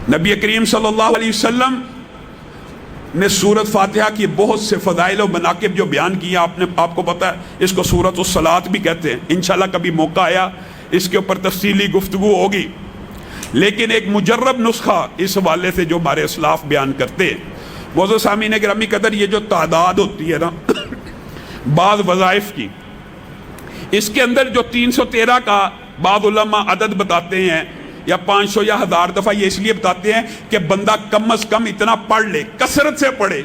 نبی کریم صلی اللہ علیہ وسلم نے سورت فاتحہ کی بہت سے فضائل و مناقب جو بیان کیا، آپ کو پتہ ہے اس کو سورت الصلاۃ بھی کہتے ہیں۔ انشاءاللہ کبھی موقع آیا اس کے اوپر تفصیلی گفتگو ہوگی، لیکن ایک مجرب نسخہ اس حوالے سے جو ہمارے اسلاف بیان کرتے ہیں۔ معزز سامعین گرامی قدر، یہ جو تعداد ہوتی ہے نا بعض وظائف کی، اس کے اندر جو 313 کا بعض علماء عدد بتاتے ہیں یا 500 یا 1000 دفعہ، یہ اس لیے بتاتے ہیں کہ بندہ کم از کم اتنا پڑھ لے، کثرت سے پڑھے۔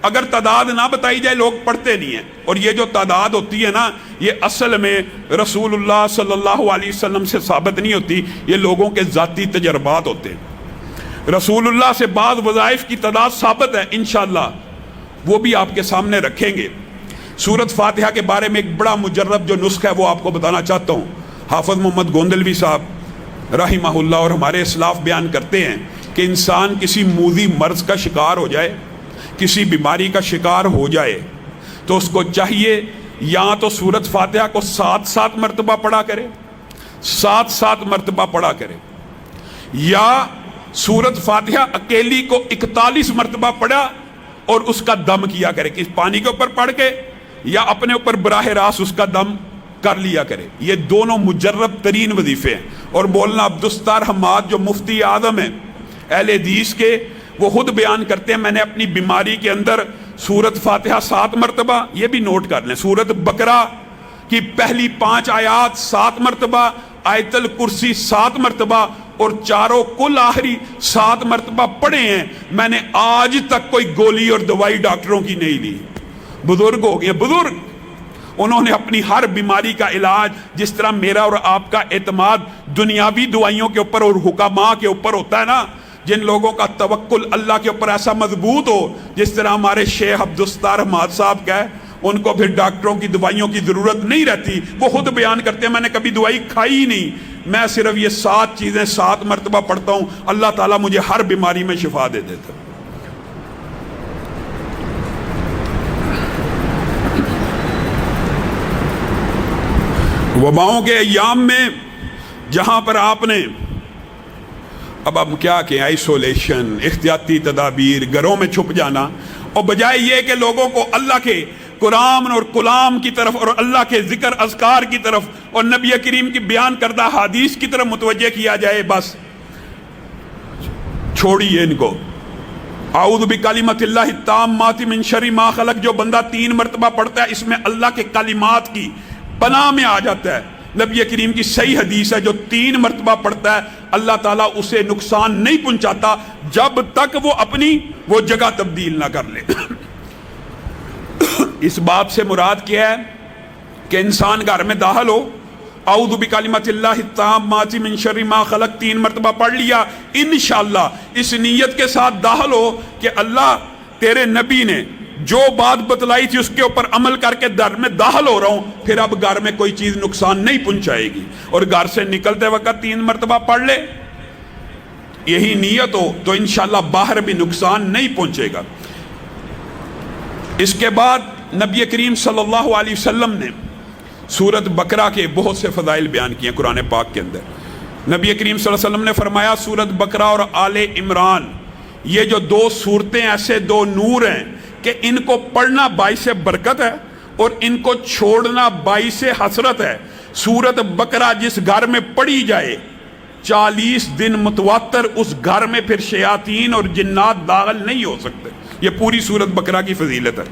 اگر تعداد نہ بتائی جائے لوگ پڑھتے نہیں ہیں، اور یہ جو تعداد ہوتی ہے نا یہ اصل میں رسول اللہ صلی اللہ علیہ وسلم سے ثابت نہیں ہوتی، یہ لوگوں کے ذاتی تجربات ہوتے ہیں۔ رسول اللہ سے بعض وظائف کی تعداد ثابت ہے، انشاءاللہ وہ بھی آپ کے سامنے رکھیں گے۔ سورت فاتحہ کے بارے میں ایک بڑا مجرب جو نسخہ ہے وہ آپ کو بتانا چاہتا ہوں۔ حافظ محمد گوندلوی صاحب رحمہ اللہ اور ہمارے اسلاف بیان کرتے ہیں کہ انسان کسی موذی مرض کا شکار ہو جائے، کسی بیماری کا شکار ہو جائے، تو اس کو چاہیے یا تو سورت فاتحہ کو 7 مرتبہ پڑھا کرے، 7 مرتبہ پڑھا کرے، یا سورت فاتحہ اکیلی کو 41 مرتبہ پڑھا اور اس کا دم کیا کرے، کہ پانی کے اوپر پڑھ کے یا اپنے اوپر براہ راست اس کا دم کر لیا کرے۔ یہ دونوں مجرب ترین وظیفے ہیں۔ اور مولانا عبدالستار حماد جو مفتی اعظم ہیں اہل حدیث کے، وہ خود بیان کرتے ہیں میں نے اپنی بیماری کے اندر سورت فاتحہ 7 مرتبہ، یہ بھی نوٹ کر لیں، سورت بقرہ کی پہلی 5 آیات 7 مرتبہ، آیت الکرسی 7 مرتبہ، اور چاروں کل آخری 7 مرتبہ پڑھے ہیں۔ میں نے آج تک کوئی گولی اور دوائی ڈاکٹروں کی نہیں لی۔ بزرگ ہو گئے، بزرگ، انہوں نے اپنی ہر بیماری کا علاج، جس طرح میرا اور آپ کا اعتماد دنیاوی دوائیوں کے اوپر اور حکماء کے اوپر ہوتا ہے نا، جن لوگوں کا توکل اللہ کے اوپر ایسا مضبوط ہو، جس طرح ہمارے شیخ عبدالستار حماد صاحب کا ہے، ان کو پھر ڈاکٹروں کی دوائیوں کی ضرورت نہیں رہتی۔ وہ خود بیان کرتے ہیں میں نے کبھی دوائی کھائی ہی نہیں، میں صرف یہ 7 چیزیں 7 مرتبہ پڑھتا ہوں، اللہ تعالیٰ مجھے ہر بیماری میں شفا دے دیتا ہے۔ وباؤں کے ایام میں جہاں پر آپ نے اب کیا کہ آئسولیشن، احتیاطی تدابیر، گھروں میں چھپ جانا، اور بجائے یہ کہ لوگوں کو اللہ کے قرآن اور کلام کی طرف اور اللہ کے ذکر اذکار کی طرف اور نبی کریم کی بیان کردہ حدیث کی طرف متوجہ کیا جائے، بس چھوڑیے ان کو۔ اعوذ بکلمات اللہ التامات من شر ما خلق جو بندہ 3 مرتبہ پڑھتا ہے، اس میں اللہ کے کلمات کی پناہ میں آ جاتا ہے۔ نبی کریم کی صحیح حدیث ہے، جو 3 مرتبہ پڑھتا ہے اللہ تعالیٰ اسے نقصان نہیں پہنچاتا جب تک وہ اپنی وہ جگہ تبدیل نہ کر لے۔ اس بات سے مراد کیا ہے کہ انسان گھر میں داخل ہو، اعوذ بکلمات اللہ التامات من شر ما خلق 3 مرتبہ پڑھ لیا، انشاءاللہ اس نیت کے ساتھ داخل ہو کہ اللہ تیرے نبی نے جو بات بتلائی تھی اس کے اوپر عمل کر کے گھر میں داخل ہو رہا ہوں، پھر اب گھر میں کوئی چیز نقصان نہیں پہنچائے گی، اور گھر سے نکلتے وقت 3 مرتبہ پڑھ لے، یہی نیت ہو تو انشاءاللہ باہر بھی نقصان نہیں پہنچے گا۔ اس کے بعد نبی کریم صلی اللہ علیہ وسلم نے سورت بقرہ کے بہت سے فضائل بیان کیے ہیں قرآن پاک کے اندر۔ نبی کریم صلی اللہ علیہ وسلم نے فرمایا سورت بقرہ اور آل عمران، یہ جو 2 صورتیں ایسے 2 نور ہیں کہ ان کو پڑھنا باعث برکت ہے اور ان کو چھوڑنا باعث حسرت ہے۔ سورت بقرہ جس گھر میں پڑھی جائے 40 دن متواتر اس گھر میں پھر شیاطین اور جنات داخل نہیں ہو سکتے۔ یہ پوری سورت بقرہ کی فضیلت ہے۔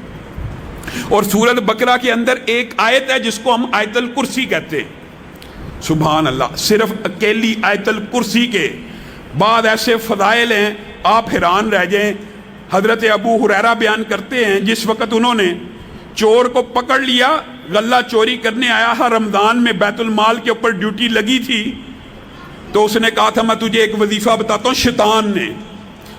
اور سورت بقرہ کے اندر ایک آیت ہے جس کو ہم آیت الکرسی کہتے ہیں۔ سبحان اللہ، صرف اکیلی آیت الکرسی کے بعد ایسے فضائل ہیں آپ حیران رہ جائیں۔ حضرت ابو ہریرہ بیان کرتے ہیں جس وقت انہوں نے چور کو پکڑ لیا، غلہ چوری کرنے آیا تھا، رمضان میں بیت المال کے اوپر ڈیوٹی لگی تھی، تو اس نے کہا تھا میں تجھے ایک وظیفہ بتاتا ہوں، شیطان نے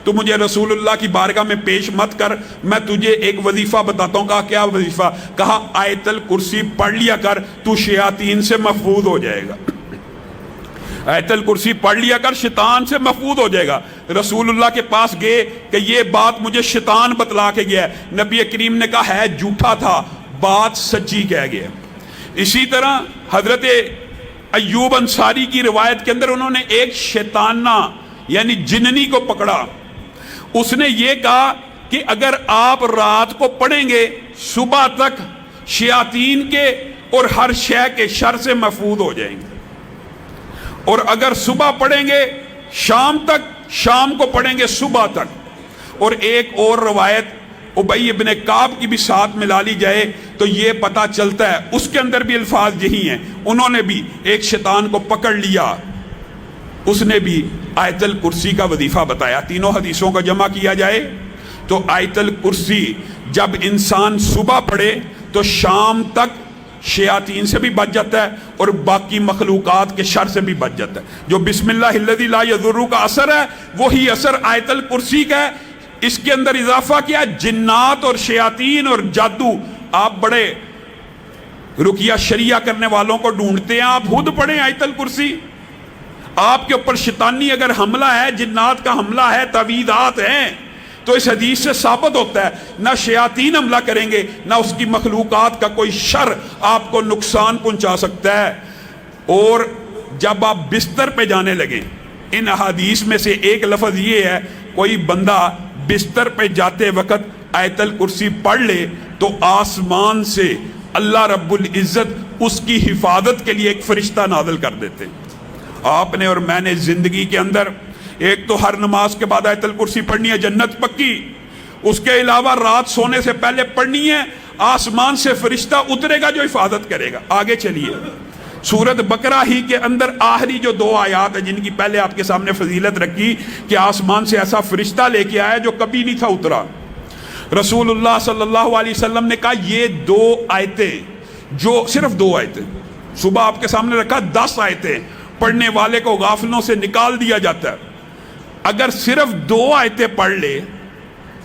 تو مجھے رسول اللہ کی بارگاہ میں پیش مت کر، میں تجھے ایک وظیفہ بتاتا ہوں۔ کہا کیا وظیفہ؟ کہا آیت الکرسی پڑھ لیا کر، تو شیاطین سے محفوظ ہو جائے گا۔ آیت الکرسی پڑھ لیا کر، شیطان سے محفوظ ہو جائے گا۔ رسول اللہ کے پاس گئے کہ یہ بات مجھے شیطان بتلا کے گیا ہے۔ نبی کریم نے کہا ہے جھوٹا تھا، بات سچی کہہ گیا۔ اسی طرح حضرت ایوب انصاری کی روایت کے اندر انہوں نے ایک شیطانہ یعنی جننی کو پکڑا. اس نے یہ کہا کہ اگر آپ رات کو پڑھیں گے صبح تک شیاطین کے اور ہر شے کے شر سے محفوظ ہو جائیں گے, اور اگر صبح پڑھیں گے شام تک, شام کو پڑھیں گے صبح تک. اور ایک اور روایت ابی ابن کعب کی بھی ساتھ ملا لی جائے تو یہ پتہ چلتا ہے, اس کے اندر بھی الفاظ یہی ہیں. انہوں نے بھی ایک شیطان کو پکڑ لیا, اس نے بھی آیت الکرسی کا وظیفہ بتایا. تینوں حدیثوں کا جمع کیا جائے تو آیت الکرسی جب انسان صبح پڑھے تو شام تک شیاطین سے بھی بچ جاتا ہے اور باقی مخلوقات کے شر سے بھی بچ جاتا ہے. جو بسم اللہ الذی لا یضر کا اثر ہے وہی اثر آیت الکرسی کا ہے. اس کے اندر اضافہ کیا, جنات اور شیاطین اور جادو. آپ بڑے رقیہ شریعہ کرنے والوں کو ڈھونڈتے ہیں, آپ خود پڑھیں آیت الکرسی. آپ کے اوپر شیطانی اگر حملہ ہے, جنات کا حملہ ہے, تعویذات ہیں, تو اس حدیث سے ثابت ہوتا ہے نہ شیاطین حملہ کریں گے نہ اس کی مخلوقات کا کوئی شر آپ کو نقصان پہنچا سکتا ہے. اور جب آپ بستر پہ جانے لگیں, ان احادیث میں سے ایک لفظ یہ ہے, کوئی بندہ بستر پہ جاتے وقت آیت الکرسی پڑھ لے تو آسمان سے اللہ رب العزت اس کی حفاظت کے لیے ایک فرشتہ نازل کر دیتے ہیں. آپ نے اور میں نے زندگی کے اندر ایک تو ہر نماز کے بعد آیت الکرسی پڑھنی ہے, جنت پکی. اس کے علاوہ رات سونے سے پہلے پڑھنی ہے, آسمان سے فرشتہ اترے گا جو حفاظت کرے گا. آگے چلیے, سورت بقرہ ہی کے اندر آخری جو 2 آیات ہیں جن کی پہلے آپ کے سامنے فضیلت رکھی کہ آسمان سے ایسا فرشتہ لے کے آیا جو کبھی نہیں تھا اترا. رسول اللہ صلی اللہ علیہ وسلم نے کہا یہ 2 آیتیں, جو صرف 2 آیتیں صبح آپ کے سامنے رکھا, 10 آیتیں پڑھنے والے کو غافلوں سے نکال دیا جاتا ہے. اگر صرف 2 آیتیں پڑھ لے,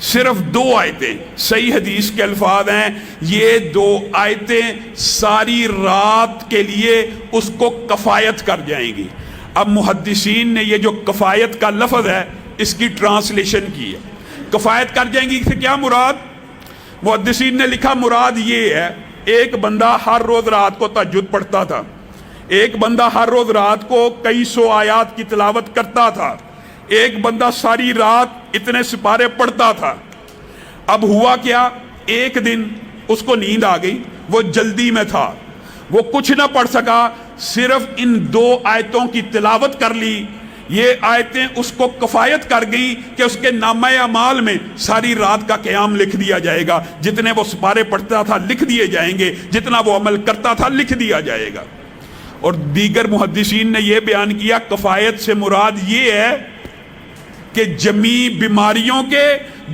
صرف 2 آیتیں, صحیح حدیث کے الفاظ ہیں یہ 2 آیتیں ساری رات کے لیے اس کو کفایت کر جائیں گی. اب محدثین نے یہ جو کفایت کا لفظ ہے اس کی ٹرانسلیشن کی ہے. کفایت کر جائیں گی سے کیا مراد؟ محدثین نے لکھا مراد یہ ہے, ایک بندہ ہر روز رات کو تہجد پڑھتا تھا, ایک بندہ ہر روز رات کو کئی 100 آیات کی تلاوت کرتا تھا, ایک بندہ ساری رات اتنے سپارے پڑھتا تھا. اب ہوا کیا, ایک دن اس کو نیند آ گئی, وہ جلدی میں تھا, وہ کچھ نہ پڑھ سکا, صرف ان 2 آیتوں کی تلاوت کر لی. یہ آیتیں اس کو کفایت کر گئی کہ اس کے نامہ اعمال میں ساری رات کا قیام لکھ دیا جائے گا, جتنے وہ سپارے پڑھتا تھا لکھ دیے جائیں گے, جتنا وہ عمل کرتا تھا لکھ دیا جائے گا. اور دیگر محدثین نے یہ بیان کیا کفایت سے مراد یہ ہے کہ جمی بیماریوں کے,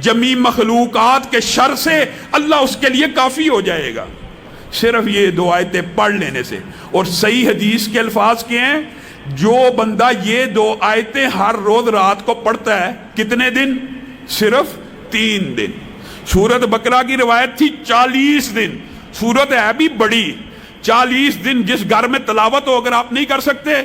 جمی مخلوقات کے شر سے اللہ اس کے لیے کافی ہو جائے گا صرف یہ 2 آیتیں پڑھ لینے سے. اور صحیح حدیث کے الفاظ کیا ہیں, جو بندہ یہ 2 آیتیں ہر روز رات کو پڑھتا ہے, کتنے دن؟ صرف 3 دن. سورت بقرہ کی روایت تھی 40 دن, سورت ہے بھی بڑی, 40 دن جس گھر میں تلاوت ہو, اگر آپ نہیں کر سکتے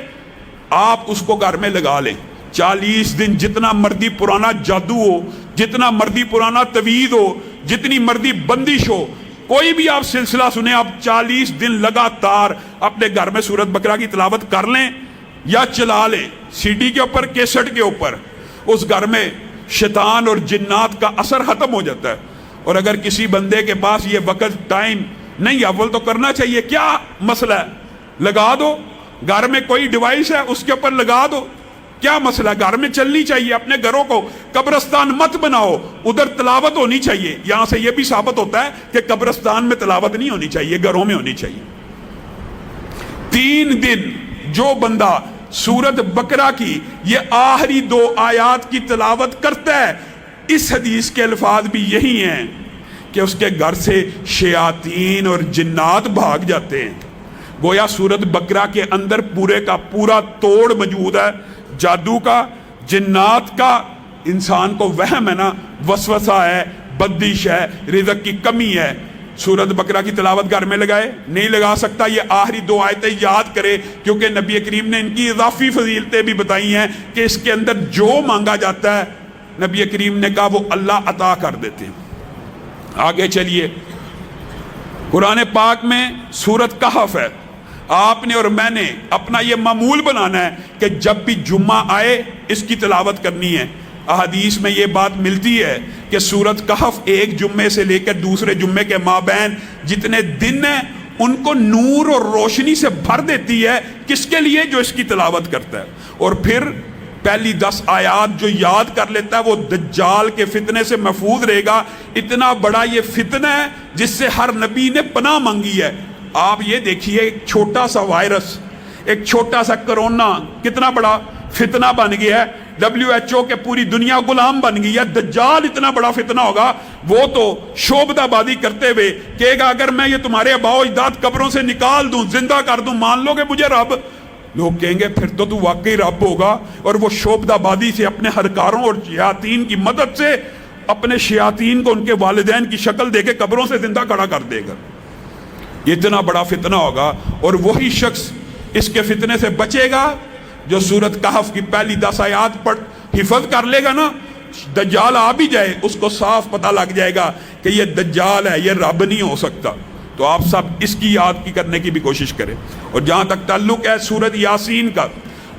آپ اس کو گھر میں لگا لیں. 40 دن جتنا مرضی پرانا جادو ہو, جتنا مرضی پرانا تویز ہو, جتنی مرضی بندش ہو, کوئی بھی آپ سلسلہ سنیں, آپ 40 دن لگاتار اپنے گھر میں سورت بقرہ کی تلاوت کر لیں یا چلا لیں سی ڈی کے اوپر, کیسٹ کے اوپر. اس گھر میں شیطان اور جنات کا اثر ختم ہو جاتا ہے. اور اگر کسی بندے کے پاس یہ وقت ٹائم نہیں, اول تو کرنا چاہیے, کیا مسئلہ ہے, لگا دو. گھر میں کوئی ڈیوائس ہے اس کے اوپر لگا دو, کیا مسئلہ, گھر میں چلنی چاہیے. اپنے گھروں کو قبرستان مت بناؤ, ادھر تلاوت ہونی چاہیے. یہاں سے یہ بھی ثابت ہوتا ہے کہ قبرستان میں تلاوت نہیں ہونی چاہیے, گھروں میں ہونی چاہیے. 3 دن جو بندہ سورت بقرہ کی یہ آخری 2 آیات کی تلاوت کرتا ہے, اس حدیث کے الفاظ بھی یہی ہیں کہ اس کے گھر سے شیاطین اور جنات بھاگ جاتے ہیں. گویا سورت بقرہ کے اندر پورے کا پورا توڑ موجود ہے, جادو کا, جنات کا. انسان کو وہم ہے نا, وسوسہ ہے, بدش ہے, رزق کی کمی ہے. سورت بقرہ کی تلاوت گھر میں لگائے, نہیں لگا سکتا, یہ آخری 2 آیتیں یاد کرے, کیونکہ نبی کریم نے ان کی اضافی فضیلتیں بھی بتائی ہیں کہ اس کے اندر جو مانگا جاتا ہے نبی کریم نے کہا وہ اللہ عطا کر دیتے ہیں. آگے چلیے, قرآن پاک میں سورت کہف ہے, آپ نے اور میں نے اپنا یہ معمول بنانا ہے کہ جب بھی جمعہ آئے اس کی تلاوت کرنی ہے۔ احادیث میں یہ بات ملتی ہے کہ سورۃ کہف ایک جمعے سے لے کر دوسرے جمعے کے مابین جتنے دن ہیں ان کو نور اور روشنی سے بھر دیتی ہے۔ کس کے لیے؟ جو اس کی تلاوت کرتا ہے۔ اور پھر پہلی 10 آیات جو یاد کر لیتا ہے وہ دجال کے فتنے سے محفوظ رہے گا۔ اتنا بڑا یہ فتنہ ہے جس سے ہر نبی نے پناہ مانگی ہے۔ آپ یہ دیکھیے، ایک چھوٹا سا وائرس، ایک چھوٹا سا کرونا کتنا بڑا فتنہ بن گیا ہے۔ WHO کے پوری دنیا غلام بن گئی ہے۔ دجال اتنا بڑا فتنہ ہوگا، وہ تو شعبدہ بازی کرتے ہوئے کہے گا اگر میں یہ تمہارے آباء و اجداد قبروں سے نکال دوں، زندہ کر دوں، مان لو گے مجھے رب؟ لوگ کہیں گے پھر تو واقعی رب ہوگا، اور وہ شعبدہ بازی سے اپنے ہرکاروں اور شیاطین کی مدد سے اپنے شیاطین کو ان کے والدین کی شکل دے کے قبروں سے زندہ کھڑا کر دے گا۔ یہ اتنا بڑا فتنہ ہوگا، اور وہی شخص اس کے فتنے سے بچے گا جو سورۃ کہف کی پہلی 10 آیات پڑھ حفظ کر لے گا نا۔ دجال آ بھی جائے اس کو صاف پتہ لگ جائے گا کہ یہ دجال ہے، یہ رب نہیں ہو سکتا۔ تو آپ سب اس کی یاد کی کرنے کی بھی کوشش کریں۔ اور جہاں تک تعلق ہے سورۃ یاسین کا،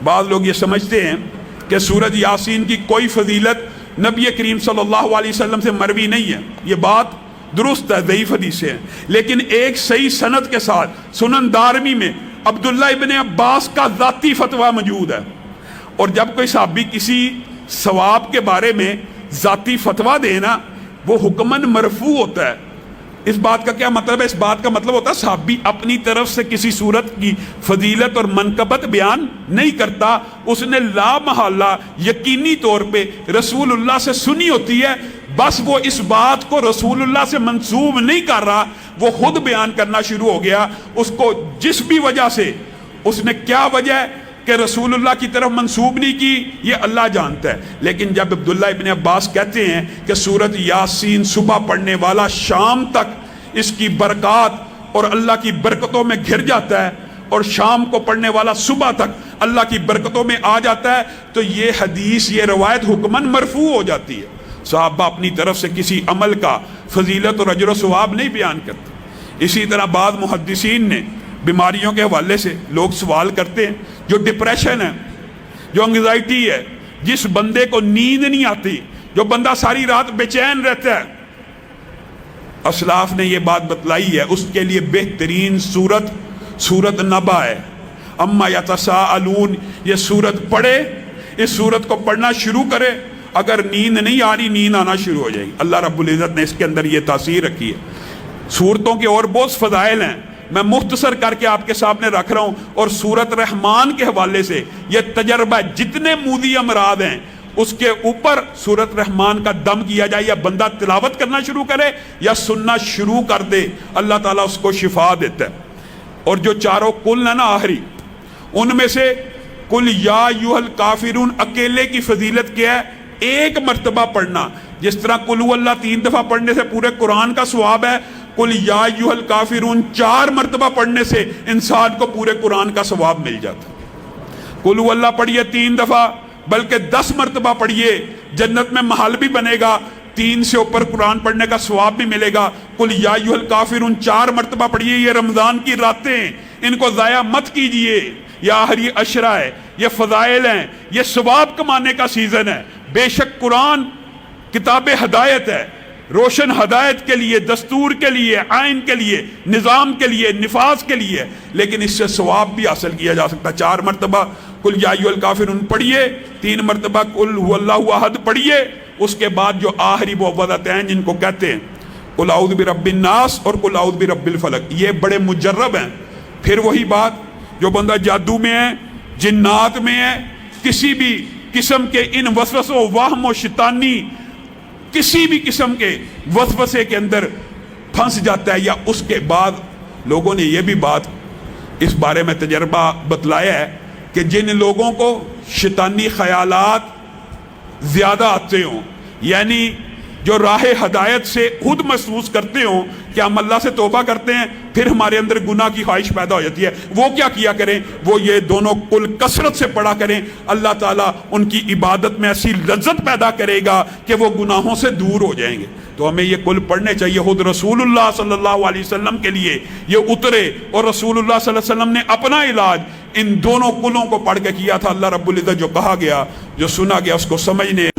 بعض لوگ یہ سمجھتے ہیں کہ سورۃ یاسین کی کوئی فضیلت نبی کریم صلی اللہ علیہ وسلم سے مروی نہیں ہے۔ یہ بات درست ہے، ضعیف حدیث ہے، لیکن ایک صحیح سند کے ساتھ سنن دارمی میں عبداللہ ابن عباس کا ذاتی فتویٰ موجود ہے۔ اور جب کوئی صحابی کسی ثواب کے بارے میں ذاتی فتویٰ دینا، وہ حکماً مرفوع ہوتا ہے۔ اس بات کا کیا مطلب ہے؟ اس بات کا مطلب ہوتا ہے صحابی اپنی طرف سے کسی صورت کی فضیلت اور منقبت بیان نہیں کرتا، اس نے لا محالہ یقینی طور پہ رسول اللہ سے سنی ہوتی ہے، بس وہ اس بات کو رسول اللہ سے منسوب نہیں کر رہا، وہ خود بیان کرنا شروع ہو گیا۔ اس کو جس بھی وجہ سے، اس نے کیا وجہ ہے کہ رسول اللہ کی طرف منسوب نہیں کی، یہ اللہ جانتا ہے۔ لیکن جب عبداللہ ابن عباس کہتے ہیں کہ سورۃ یاسین صبح پڑھنے والا شام تک اس کی برکات اور اللہ کی برکتوں میں گھر جاتا ہے، اور شام کو پڑھنے والا صبح تک اللہ کی برکتوں میں آ جاتا ہے، تو یہ حدیث، یہ روایت حکماً مرفوع ہو جاتی ہے۔ صحابہ اپنی طرف سے کسی عمل کا فضیلت اور اجر و ثواب نہیں بیان کرتے۔ اسی طرح بعض محدثین نے بیماریوں کے حوالے سے لوگ سوال کرتے ہیں، جو ڈپریشن ہے، جو انگزائٹی ہے، جس بندے کو نیند نہیں آتی، جو بندہ ساری رات بے چین رہتا ہے، اسلاف نے یہ بات بتلائی ہے اس کے لیے بہترین سورت نبا ہے۔ اما یتساءلون، یہ سورت پڑھے، اس سورت کو پڑھنا شروع کرے، اگر نیند نہیں آ رہی، نیند آنا شروع ہو جائے گی۔ اللہ رب العزت نے اس کے اندر یہ تاثیر رکھی ہے۔ سورتوں کے اور بہت فضائل ہیں، میں مختصر کر کے آپ کے سامنے رکھ رہا ہوں۔ اور سورت رحمان کے حوالے سے یہ تجربہ ہے، جتنے موذی امراض ہیں اس کے اوپر سورت رحمان کا دم کیا جائے، یا بندہ تلاوت کرنا شروع کرے یا سننا شروع کر دے، اللہ تعالیٰ اس کو شفا دیتا ہے۔ اور جو چاروں کل ہیں نا آخری، ان میں سے کل یا ایھا الکافرون اکیلے کی فضیلت کیا ہے؟ ایک مرتبہ پڑھنا۔ جس طرح قل هو اللہ 3 دفعہ پڑھنے سے پورے قرآن کا ثواب ہے، قل یا ایھا الکافرون 4 مرتبہ پڑھنے سے انسان کو پورے قرآن کا ثواب مل جاتا ہے۔ قل هو اللہ پڑھیے 3 دفعہ، بلکہ 10 مرتبہ پڑھیے، جنت میں محل بھی بنے گا، 3 سے اوپر قرآن پڑھنے کا ثواب بھی ملے گا۔ قل یا ایھا الکافرون 4 مرتبہ پڑھیے۔ یہ رمضان کی راتیں، ان کو ضائع مت کیجئے، یہ آخری عشرہ ہے، یہ فضائل ہیں، یہ ثواب کمانے کا سیزن ہے۔ بے شک قرآن کتاب ہدایت ہے، روشن ہدایت کے لیے، دستور کے لیے، آئین کے لیے، نظام کے لیے، نفاذ کے لیے، لیکن اس سے ثواب بھی حاصل کیا جا سکتا ہے۔ 4 مرتبہ قل یا ایھا الکافرون پڑھیے، 3 مرتبہ قل هو اللہ احد پڑھیے، اس کے بعد جو آخری معوذتین جن کو کہتے ہیں قل اعوذ برب الناس اور قل اعوذ برب الفلق، یہ بڑے مجرب ہیں۔ پھر وہی بات، جو بندہ جادو میں ہے، جنات میں ہے، کسی بھی قسم کے ان وسوسوں، وہم و شیطانی کسی بھی قسم کے وسوسے کے اندر پھنس جاتا ہے، یا اس کے بعد لوگوں نے یہ بھی بات اس بارے میں تجربہ بتلایا ہے کہ جن لوگوں کو شیطانی خیالات زیادہ آتے ہوں، یعنی جو راہ ہدایت سے خود محسوس کرتے ہوں کہ ہم اللہ سے توبہ کرتے ہیں پھر ہمارے اندر گناہ کی خواہش پیدا ہو جاتی ہے، وہ کیا کیا کریں؟ وہ یہ دونوں کل کثرت سے پڑھا کریں، اللہ تعالیٰ ان کی عبادت میں ایسی لذت پیدا کرے گا کہ وہ گناہوں سے دور ہو جائیں گے۔ تو ہمیں یہ کل پڑھنے چاہیے، خود رسول اللہ صلی اللہ علیہ وسلم کے لیے یہ اترے، اور رسول اللہ صلی اللہ علیہ وسلم نے اپنا علاج ان دونوں کلوں کو پڑھ کے کیا تھا۔ اللہ رب العزت جو کہا گیا، جو سنا گیا، اس کو سمجھنے